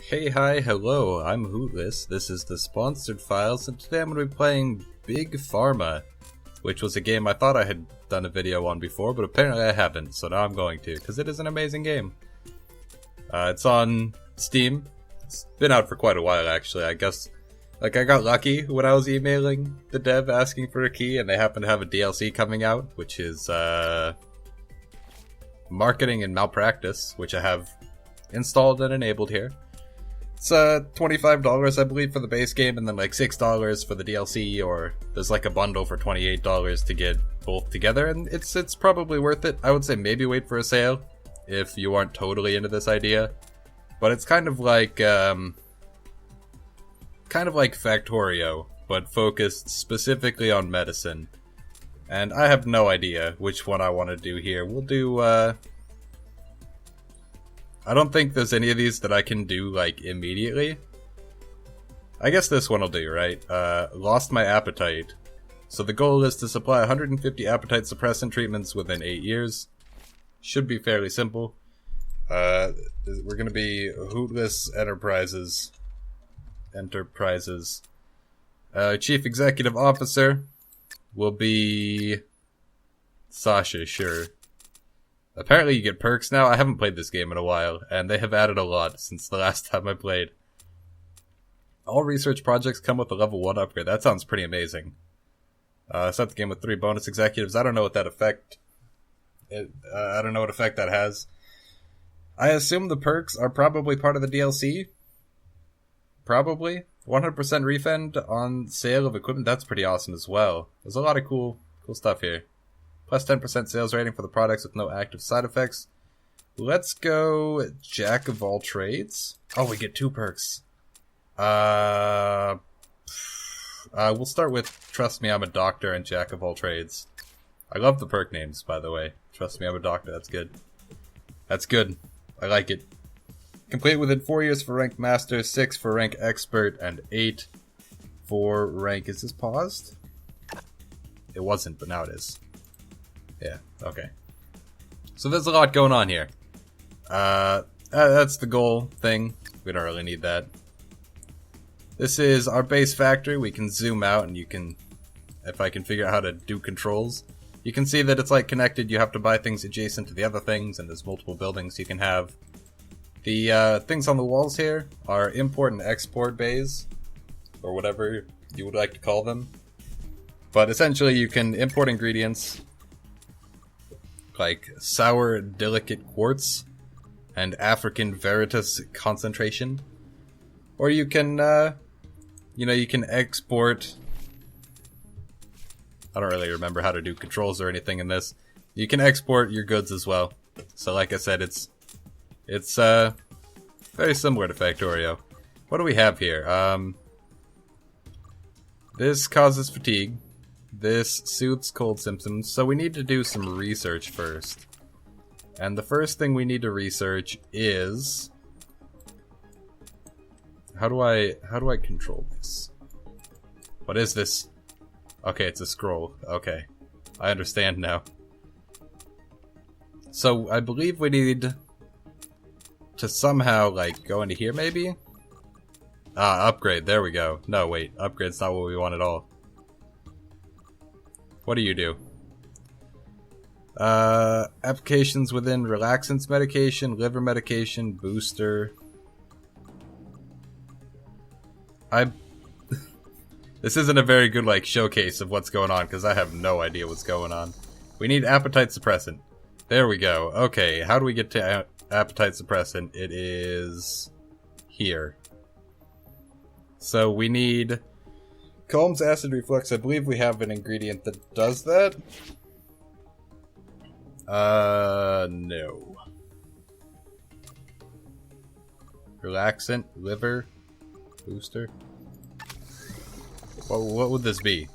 Hey, hi, hello, I'm Hootless. This is the Sponsored Files, and today I'm going to be playing Big Pharma, which was a game I thought I had done a video on before, but apparently I haven't, so now I'm going to, because it is an amazing game. It's on Steam. It's been out for quite a while, actually. I guess, I got lucky when I was emailing the dev asking for a key, and they happen to have a DLC coming out, which is, Marketing and Malpractice, which I have installed and enabled here. It's $25, I believe, for the base game, and then like $6 for the DLC, or there's like a bundle for $28 to get both together, and it's probably worth it. I would say maybe wait for a sale if you aren't totally into this idea, but it's kind of like Factorio, but focused specifically on medicine. And I have no idea which one I want to do here. We'll do I don't think there's any of these that I can do, like, immediately. I guess this one will do, right? Lost my appetite. So the goal is to supply 150 appetite suppressant treatments within 8 years. Should be fairly simple. We're gonna be Hootless Enterprises. Chief Executive Officer will be Sasha, sure. Apparently you get perks now. I haven't played this game in a while, and they have added a lot since the last time I played. All research projects come with a level 1 upgrade. That sounds pretty amazing. Start the game with 3 bonus executives. I don't know what that effect... I don't know what effect that has. I assume the perks are probably part of the DLC. Probably. 100% refund on sale of equipment. That's pretty awesome as well. There's a lot of cool stuff here. Plus 10% sales rating for the products with no active side effects. Let's go Jack of all trades. Oh, we get 2 perks. We'll start with Trust Me, I'm a Doctor and Jack of all trades. I love the perk names, by the way. Trust Me, I'm a Doctor. That's good. That's good. I like it. Complete within 4 years for rank Master, 6 for rank Expert, and 8 for rank... Is this paused? It wasn't, but now it is. Yeah, okay. So there's a lot going on here. That's the goal thing. We don't really need that. This is our base factory. We can zoom out and you can, if I can figure out how to do controls, you can see that it's like connected. You have to buy things adjacent to the other things, and there's multiple buildings you can have. The things on the walls here are import and export bays, or whatever you would like to call them. But essentially you can import ingredients like sour delicate quartz and African veritas concentration, or you can you can export... I don't really remember how to do controls or anything in this. You can export your goods as well. So like I said, it's very similar to Factorio. What do we have here? This causes fatigue. This soothes cold symptoms, so we need to do some research first. And the first thing we need to research is... How do I control this? What is this? Okay, it's a scroll. Okay. I understand now. So, I believe we need to somehow, like, go into here, maybe? Upgrade. There we go. No, wait. Upgrade's not what we want at all. What do you do? Applications within relaxants medication, liver medication, booster. This isn't a very good, like, showcase of what's going on, because I have no idea what's going on. We need appetite suppressant. There we go. Okay, how do we get to appetite suppressant? It is here. So we need... Calms acid reflux. I believe we have an ingredient that does that. No. Relaxant, liver, booster. What would this be?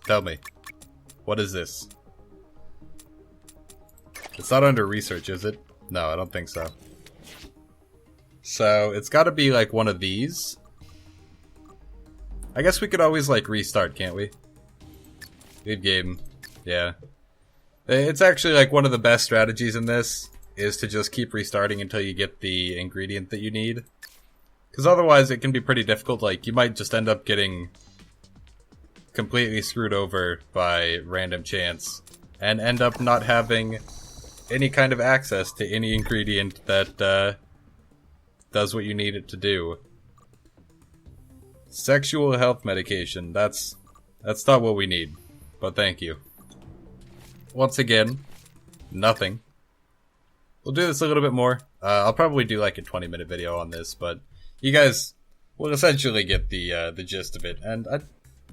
Tell me. What is this? It's not under research, is it? No, I don't think so. So, it's gotta be like one of these. I guess we could always, like, restart, can't we? Leave game. Yeah. It's actually, like, one of the best strategies in this is to just keep restarting until you get the ingredient that you need. Because otherwise it can be pretty difficult. Like, you might just end up getting completely screwed over by random chance and end up not having any kind of access to any ingredient that does what you need it to do. Sexual health medication. That's not what we need, but thank you. Once again, nothing. We'll do this a little bit more. I'll probably do like a 20-minute video on this, but you guys will essentially get the gist of it. And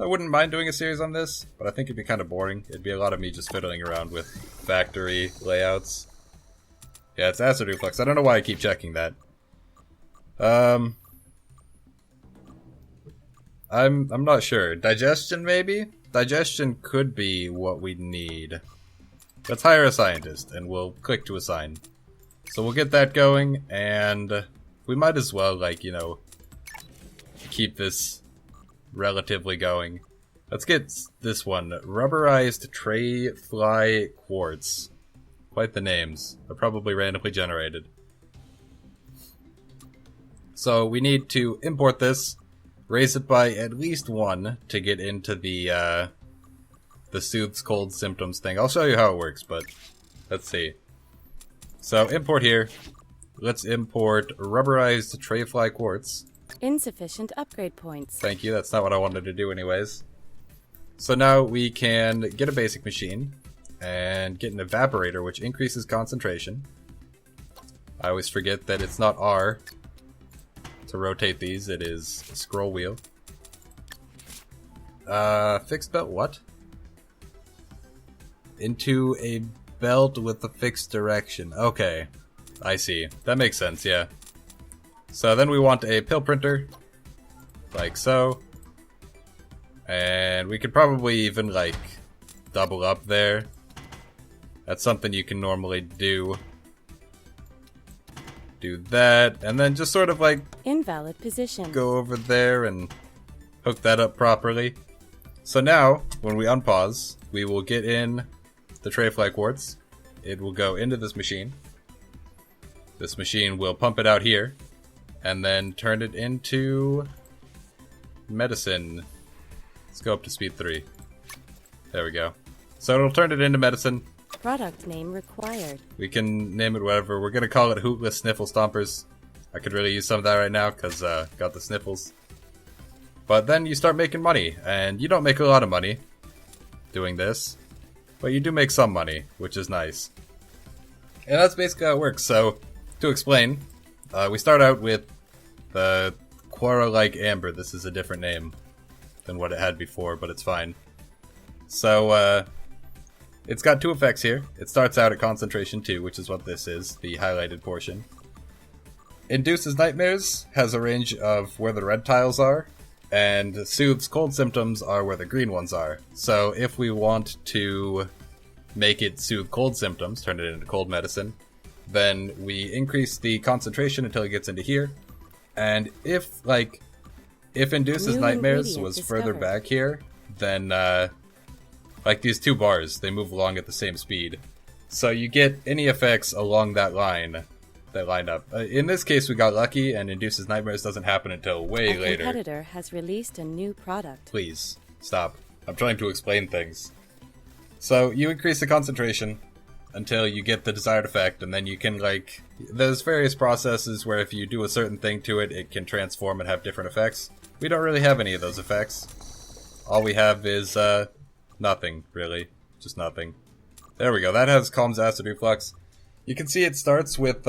I wouldn't mind doing a series on this, but I think it'd be kind of boring. It'd be a lot of me just fiddling around with factory layouts. Yeah, it's acid reflux. I don't know why I keep checking that. I'm not sure. Digestion, maybe? Digestion could be what we need. Let's hire a scientist, and we'll click to assign. So we'll get that going, and we might as well, like, you know, keep this relatively going. Let's get this one. Rubberized tray fly quartz. Quite the names. They're probably randomly generated. So we need to import this, raise it by at least 1 to get into the soothes cold symptoms thing. I'll show you how it works, but let's see. So import here. Let's import rubberized tray fly quartz. Insufficient upgrade points. Thank you, that's not what I wanted to do anyways. So now we can get a basic machine and get an evaporator, which increases concentration. I always forget that it's not R to rotate these, it is a scroll wheel. Fixed belt, what? Into a belt with a fixed direction. Okay, I see. That makes sense, yeah. So then we want a pill printer, like so. And we could probably even, like, double up there. That's something you can normally do. Do that, and then just sort of, like, invalid position. Go over there and hook that up properly. So now, when we unpause, we will get in the tray fly quartz. It will go into this machine. This machine will pump it out here, and then turn it into medicine. Let's go up to speed 3. There we go. So it'll turn it into medicine. Product name required. We can name it whatever. We're gonna call it Hootless Sniffle Stompers. I could really use some of that right now, because got the sniffles. But then you start making money, and you don't make a lot of money doing this, but you do make some money, which is nice. And that's basically how it works. So, to explain, we start out with the Quora-like Amber. This is a different name than what it had before, but it's fine. So, it's got 2 effects here. It starts out at concentration 2, which is what this is, the highlighted portion. Induces nightmares, has a range of where the red tiles are, and soothes cold symptoms are where the green ones are. So if we want to make it soothe cold symptoms, turn it into cold medicine, then we increase the concentration until it gets into here. And if induces nightmares was further back here, then like these 2 bars, they move along at the same speed. So you get any effects along that line that line up. In this case, we got lucky, and induces nightmares doesn't happen until way later. A competitor has released a new product. Please, stop. I'm trying to explain things. So you increase the concentration until you get the desired effect, and then you can, like, there's various processes where if you do a certain thing to it, it can transform and have different effects. We don't really have any of those effects. All we have is, nothing, really. Just nothing. There we go. That has calms acid reflux. You can see it starts with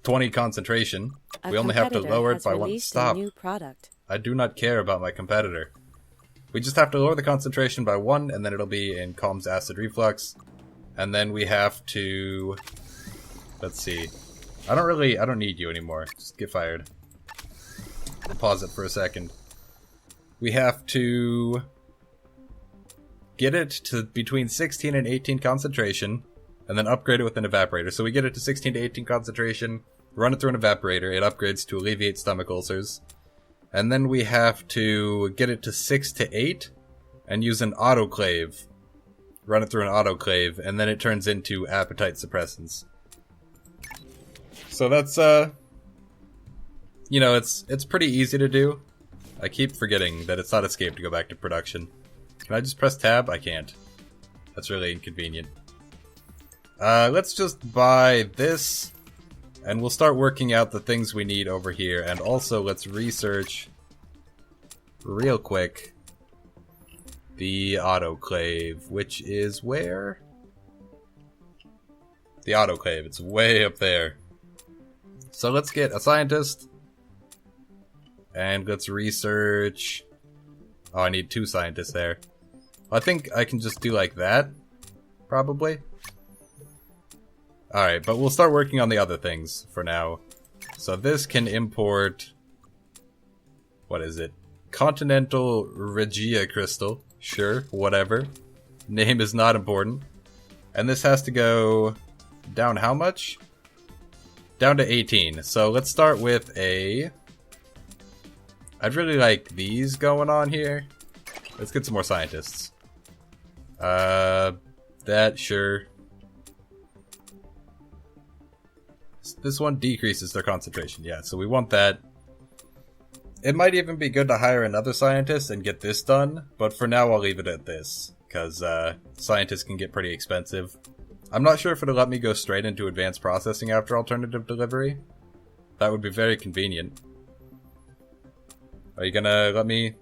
20 concentration. We only have to lower it by 1. Stop. New product. I do not care about my competitor. We just have to lower the concentration by 1, and then it'll be in calms acid reflux. And then we have to... Let's see. I don't need you anymore. Just get fired. I'll pause it for a second. We have to get it to between 16 and 18 concentration, and then upgrade it with an evaporator. So we get it to 16 to 18 concentration, run it through an evaporator, it upgrades to alleviate stomach ulcers. And then we have to get it to 6 to 8, and use an autoclave. Run it through an autoclave, and then it turns into appetite suppressants. So that's You know, it's pretty easy to do. I keep forgetting that it's not escape to go back to production. Can I just press tab? I can't. That's really inconvenient. Let's just buy this, and we'll start working out the things we need over here. And also, let's research real quick the autoclave, which is where? The autoclave, it's way up there. So let's get a scientist, and let's research. Oh, I need 2 scientists there. I think I can just do like that, probably. Alright, but we'll start working on the other things for now. So this can import... What is it? Continental Regia Crystal. Sure, whatever. Name is not important. And this has to go down how much? Down to 18. So let's start with a... I'd really like these going on here. Let's get some more scientists. That, sure. This one decreases their concentration. Yeah, so we want that. It might even be good to hire another scientist and get this done, but for now I'll leave it at this, because scientists can get pretty expensive. I'm not sure if it'll let me go straight into advanced processing after alternative delivery. That would be very convenient. Are you gonna let me?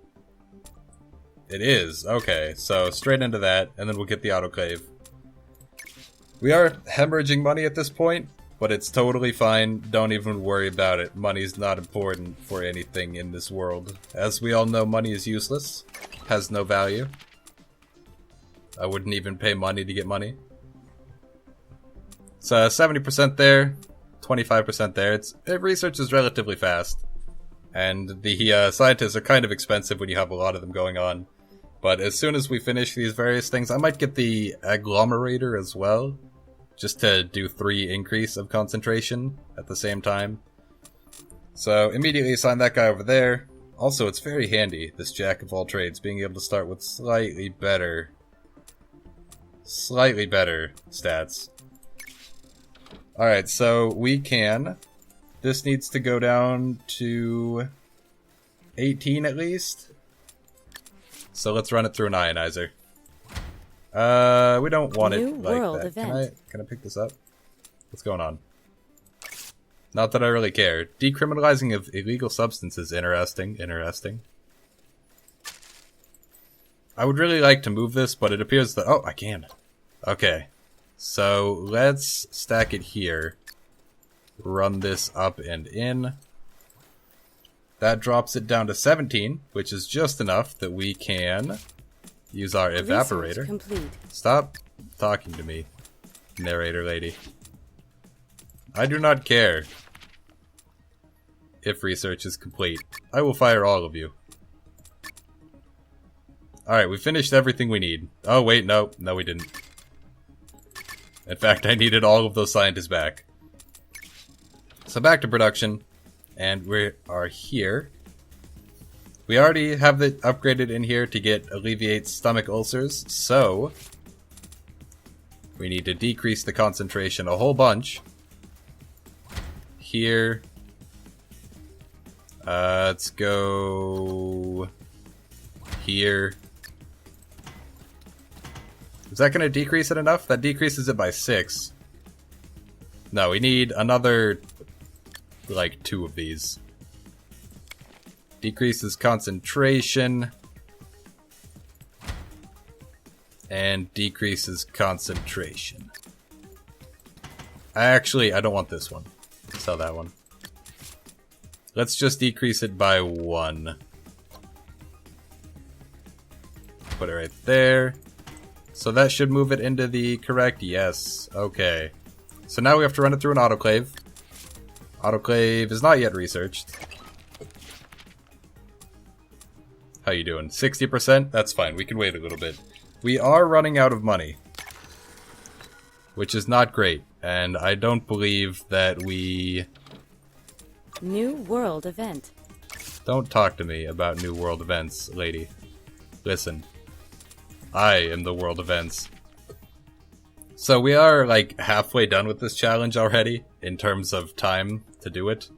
It is. Okay, so straight into that, and then we'll get the autoclave. We are hemorrhaging money at this point, but it's totally fine. Don't even worry about it. Money's not important for anything in this world. As we all know, money is useless. Has no value. I wouldn't even pay money to get money. So 70% there, 25% there. Research is relatively fast. And the scientists are kind of expensive when you have a lot of them going on. But as soon as we finish these various things, I might get the agglomerator as well. Just to do 3 increase of concentration at the same time. So immediately assign that guy over there. Also, it's very handy, this jack of all trades, being able to start with slightly better stats. Alright, so we can... This needs to go down to 18 at least. So let's run it through an ionizer. We don't want it like that. Event. Can I pick this up? What's going on? Not that I really care. Decriminalizing of illegal substances, interesting. I would really like to move this, but it appears that... Oh, I can. Okay. So, let's stack it here. Run this up and in. That drops it down to 17, which is just enough that we can... use our evaporator. Stop talking to me, narrator lady. I do not care if research is complete. I will fire all of you. Alright, we finished everything we need. Oh wait, no we didn't. In fact, I needed all of those scientists back. So back to production, and we are here. We already have it upgraded in here to get alleviate stomach ulcers, so we need to decrease the concentration a whole bunch. Here. Let's go here. Is that going to decrease it enough? That decreases it by 6. No, we need another, like, 2 of these. Decreases concentration. And decreases concentration. I don't want this one. Sell that one. Let's just decrease it by 1. Put it right there. So that should move it into the correct, yes. Okay. So now we have to run it through an autoclave. Autoclave is not yet researched. How you doing? 60%? That's fine, we can wait a little bit. We are running out of money. Which is not great, and I don't believe that we... New world event. Don't talk to me about new world events, lady. Listen. I am the world events. So we are like halfway done with this challenge already, in terms of time to do it.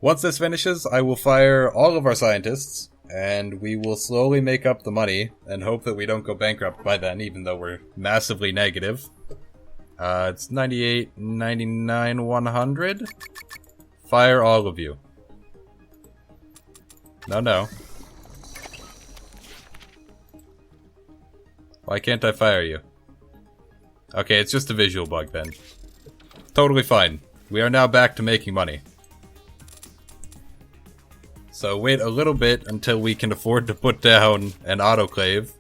Once this finishes, I will fire all of our scientists, and we will slowly make up the money, and hope that we don't go bankrupt by then, even though we're massively negative. It's 98, 99, 100. Fire all of you. No. Why can't I fire you? Okay, it's just a visual bug then. Totally fine. We are now back to making money. So wait a little bit until we can afford to put down an autoclave,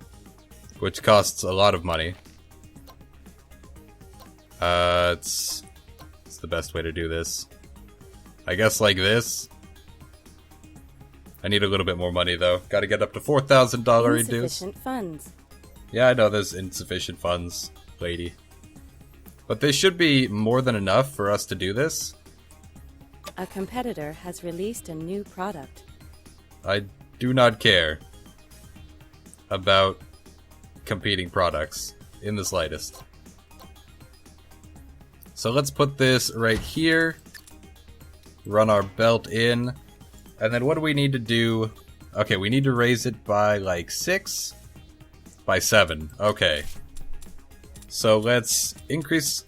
which costs a lot of money. It's the best way to do this. I guess like this. I need a little bit more money though. Gotta get up to $4,000 reduce. Insufficient funds. Yeah, I know there's insufficient funds, lady. But this should be more than enough for us to do this. A competitor has released a new product. I do not care about competing products in the slightest. So let's put this right here. Run our belt in. And then what do we need to do? Okay, we need to raise it by like 6? By 7. Okay. So let's increase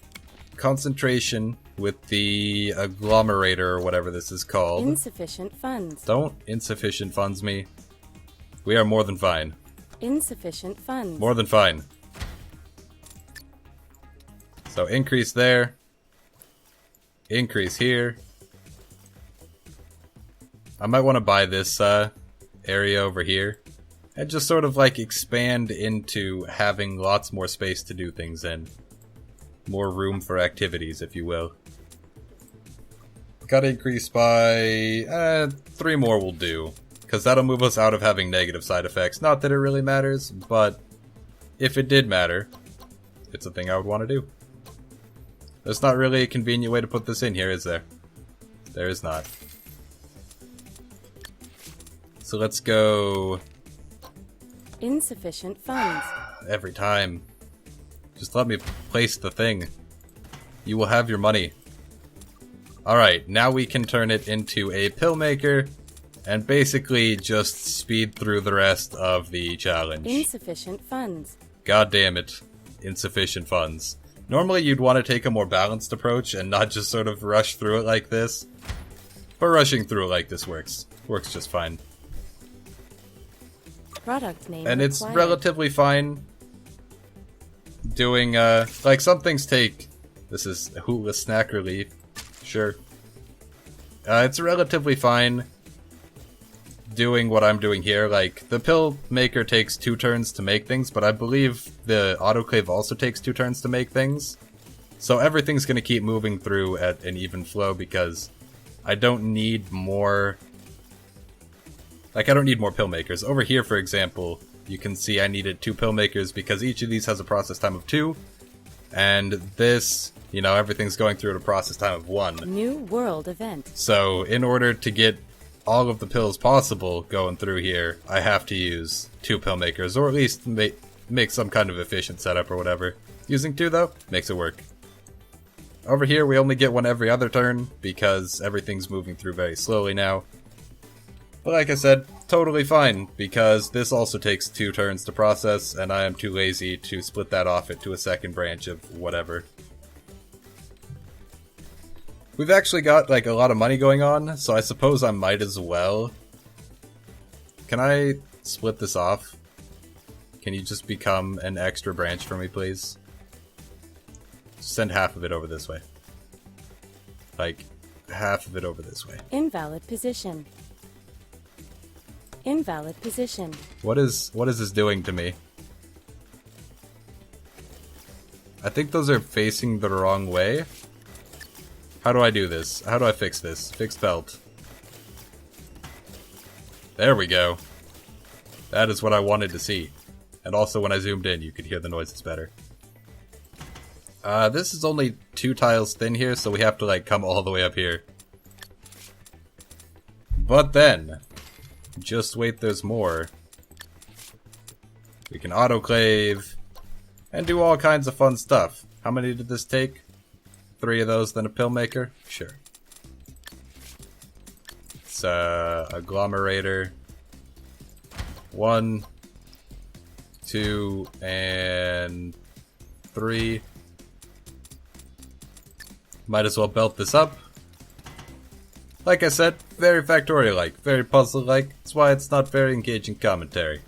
concentration with the agglomerator or whatever this is called. Insufficient funds. Don't insufficient funds me. We are more than fine. Insufficient funds. More than fine. So increase there. Increase here. I might want to buy this area over here. And just sort of like expand into having lots more space to do things in. More room for activities, if you will. Gotta increase by 3 more will do. Because that'll move us out of having negative side effects. Not that it really matters, but if it did matter, it's a thing I would want to do. There's not really a convenient way to put this in here, is there? There is not. So let's go... Insufficient funds. Every time. Just let me place the thing. You will have your money. Alright, now we can turn it into a pill maker and basically just speed through the rest of the challenge. Insufficient funds. God damn it. Insufficient funds. Normally you'd want to take a more balanced approach and not just sort of rush through it like this. But rushing through it like this works. Works just fine. Product name And it's required. relatively fine doing, like some things take... This is Hula Snack Relief. Sure. It's relatively fine doing what I'm doing here. Like, the pill maker takes 2 turns to make things, but I believe the autoclave also takes 2 turns to make things. So everything's gonna keep moving through at an even flow because I don't need more... Like, I don't need more pill makers. Over here, for example, you can see I needed 2 pill makers because each of these has a process time of 2. And this, you know, everything's going through at a process time of 1. New world event. So, in order to get all of the pills possible going through here, I have to use 2 pill makers, or at least make some kind of efficient setup or whatever. Using 2, though, makes it work. Over here, we only get 1 every other turn, because everything's moving through very slowly now. But like I said, totally fine, because this also takes 2 turns to process, and I am too lazy to split that off into a second branch of whatever. We've actually got, like, a lot of money going on, so I suppose I might as well. Can I split this off? Can you just become an extra branch for me, please? Send half of it over this way. Like, half of it over this way. Invalid position. Invalid position. What is this doing to me? I think those are facing the wrong way. How do I do this? How do I fix this? Fix belt. There we go. That is what I wanted to see. And also when I zoomed in, you could hear the noises better. This is only 2 tiles thin here, so we have to like come all the way up here. But then, just wait, there's more. We can autoclave and do all kinds of fun stuff. How many did this take? 3 of those, then a pill maker? Sure. It's agglomerator 1, 2, and 3. Might as well belt this up. Like I said, very Factorio-like, very puzzle-like. That's why it's not very engaging commentary.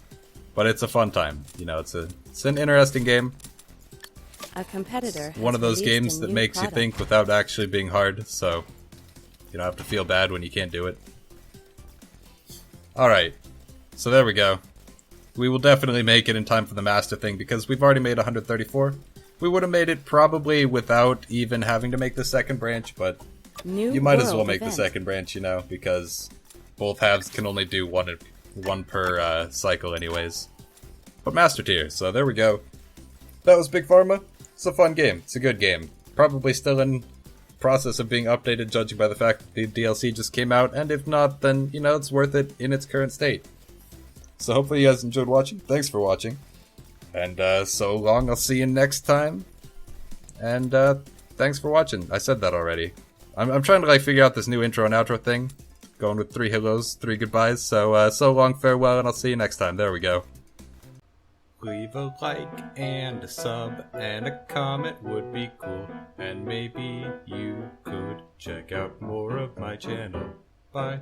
But it's a fun time. You know, it's an interesting game. A competitor has One of those released a games that new makes product. you think without actually being hard, so you don't have to feel bad when you can't do it. Alright, so there we go. We will definitely make it in time for the master thing because we've already made 134. We would have made it probably without even having to make the second branch, but New you might as well world make event. the second branch, you know, because both halves can only do one per cycle anyways. But master tier, so there we go. That was Big Pharma. It's a fun game. It's a good game. Probably still in process of being updated, judging by the fact that the DLC just came out, and if not, then, you know, it's worth it in its current state. So hopefully you guys enjoyed watching. Thanks for watching. And so long, I'll see you next time. And thanks for watching. I said that already. I'm trying to like figure out this new intro and outro thing. Going with 3 hellos, 3 goodbyes. So so long, farewell, and I'll see you next time. There we go. Leave a like and a sub and a comment would be cool. And maybe you could check out more of my channel. Bye.